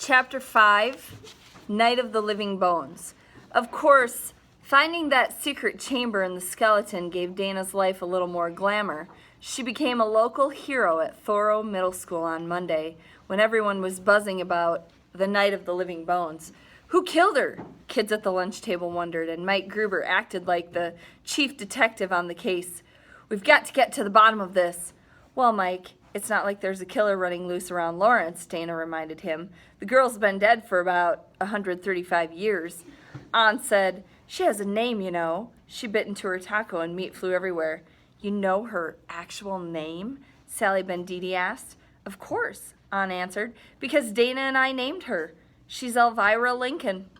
Chapter 5, Night of the Living Bones. Of course, finding that secret chamber in the skeleton gave Dana's life a little more glamour. She became a local hero at Thoreau Middle School on Monday, when everyone was buzzing about the Night of the Living Bones. Who killed her? Kids at the lunch table wondered, and Mike Gruber acted like the chief detective on the case. We've got to get to the bottom of this. Well, Mike, it's not like there's a killer running loose around Lawrence, Dana reminded him. The girl's been dead for about 135 years. Ann said, she has a name, you know. She bit into her taco and meat flew everywhere. You know her actual name? Sally Benditti asked. Of course, Ann answered, because Dana and I named her. She's Elvira Lincoln.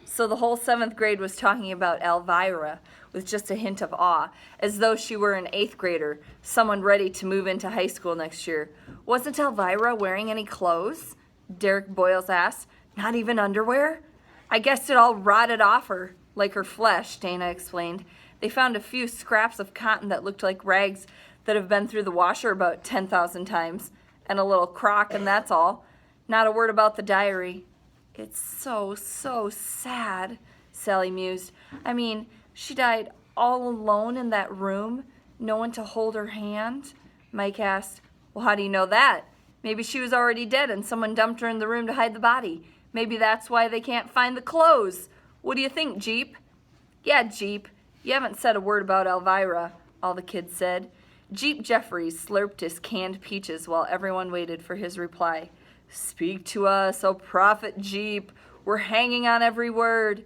So the whole 7th grade was talking about Elvira with just a hint of awe, as though she were an 8th grader, someone ready to move into high school next year. Wasn't Elvira wearing any clothes? Derek Boyles asked. Not even underwear? I guess it all rotted off her, like her flesh, Dana explained. They found a few scraps of cotton that looked like rags that have been through the washer about 10,000 times, and a little crock, and that's all. Not a word about the diary. It's so sad, Sally mused. I mean, she died all alone in that room, no one to hold her hand? Mike asked. Well, how do you know that? Maybe she was already dead and someone dumped her in the room to hide the body. Maybe that's why they can't find the clothes. What do you think, Jeep? Yeah, Jeep. You haven't said a word about Elvira, all the kids said. Jeep Jeffries slurped his canned peaches while everyone waited for his reply. Speak to us, O prophet Jeep. We're hanging on every word.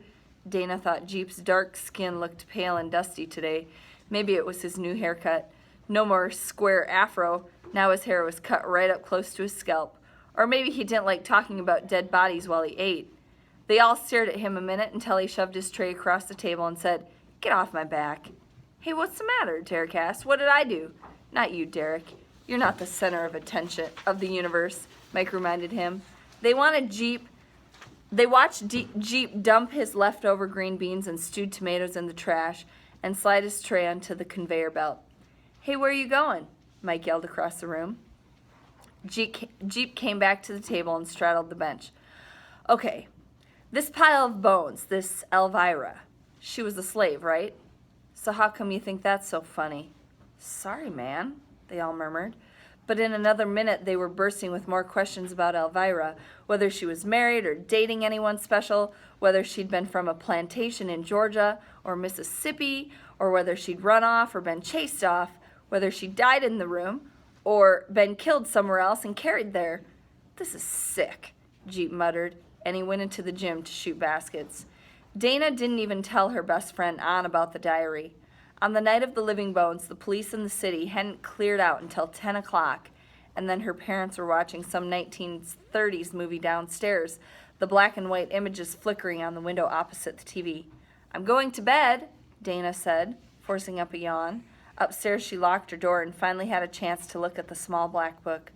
Dana thought Jeep's dark skin looked pale and dusty today. Maybe it was his new haircut. No more square afro. Now his hair was cut right up close to his scalp. Or maybe he didn't like talking about dead bodies while he ate. They all stared at him a minute until he shoved his tray across the table and said, Get off my back. Hey, what's the matter? Derek asked. What did I do? Not you, Derek. You're not the center of attention of the universe, Mike reminded him. They watched Jeep dump his leftover green beans and stewed tomatoes in the trash and slide his tray onto the conveyor belt. Hey, where are you going? Mike yelled across the room. Jeep came back to the table and straddled the bench. Okay, this pile of bones, this Elvira, she was a slave, right? So how come you think that's so funny? Sorry, man, they all murmured. But in another minute, they were bursting with more questions about Elvira, whether she was married or dating anyone special, whether she'd been from a plantation in Georgia or Mississippi, or whether she'd run off or been chased off, whether she died in the room or been killed somewhere else and carried there. This is sick, Jeep muttered, and he went into the gym to shoot baskets. Dana didn't even tell her best friend Ann about the diary. On the night of the living bones, the police in the city hadn't cleared out until 10 o'clock, and then her parents were watching some 1930s movie downstairs, the black and white images flickering on the window opposite the TV. I'm going to bed, Dana said, forcing up a yawn. Upstairs, she locked her door and finally had a chance to look at the small black book.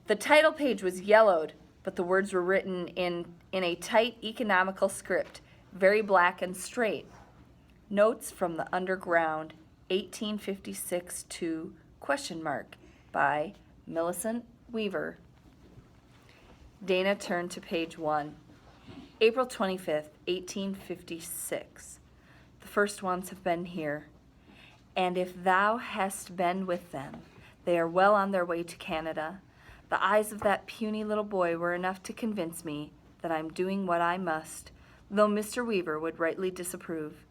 The title page was yellowed, but the words were written in a tight, economical script, very black and straight. Notes from the Underground, 1856 to ? By Millicent Weaver. Dana turned to page 1. April 25th, 1856. The first ones have been here. And if thou hast been with them, they are well on their way to Canada. The eyes of that puny little boy were enough to convince me that I'm doing what I must, though Mr. Weaver would rightly disapprove.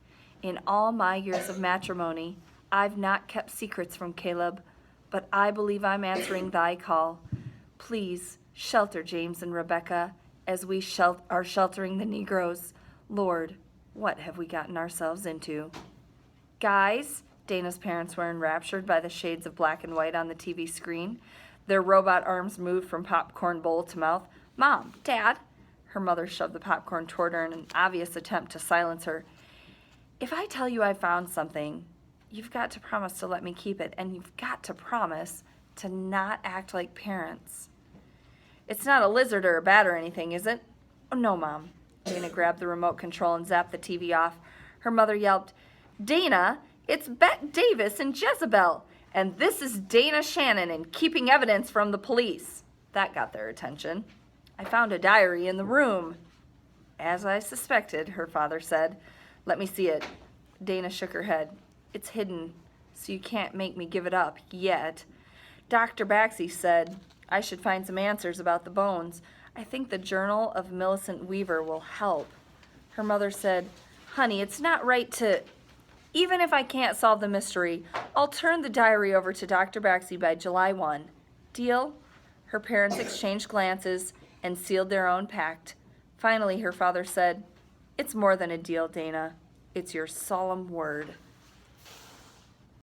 In all my years of matrimony, I've not kept secrets from Caleb, but I believe I'm answering thy call. Please shelter James and Rebecca as we are sheltering the Negroes. Lord, what have we gotten ourselves into? Guys, Dana's parents were enraptured by the shades of black and white on the TV screen. Their robot arms moved from popcorn bowl to mouth. Mom, Dad. Her mother shoved the popcorn toward her in an obvious attempt to silence her. If I tell you I found something, you've got to promise to let me keep it, and you've got to promise to not act like parents. It's not a lizard or a bat or anything, is it? Oh, no, Mom. Dana grabbed the remote control and zapped the TV off. Her mother yelped, Dana, it's Bette Davis and Jezebel, and this is Dana Shannon and keeping evidence from the police. That got their attention. I found a diary in the room. As I suspected, her father said. Let me see it. Dana shook her head. It's hidden, so you can't make me give it up, yet. Dr. Baxi said I should find some answers about the bones. I think the Journal of Millicent Weaver will help. Her mother said, Honey, it's not right to... Even if I can't solve the mystery, I'll turn the diary over to Dr. Baxi by July 1. Deal? Her parents exchanged glances and sealed their own pact. Finally, her father said, It's more than a deal, Dana. It's your solemn word.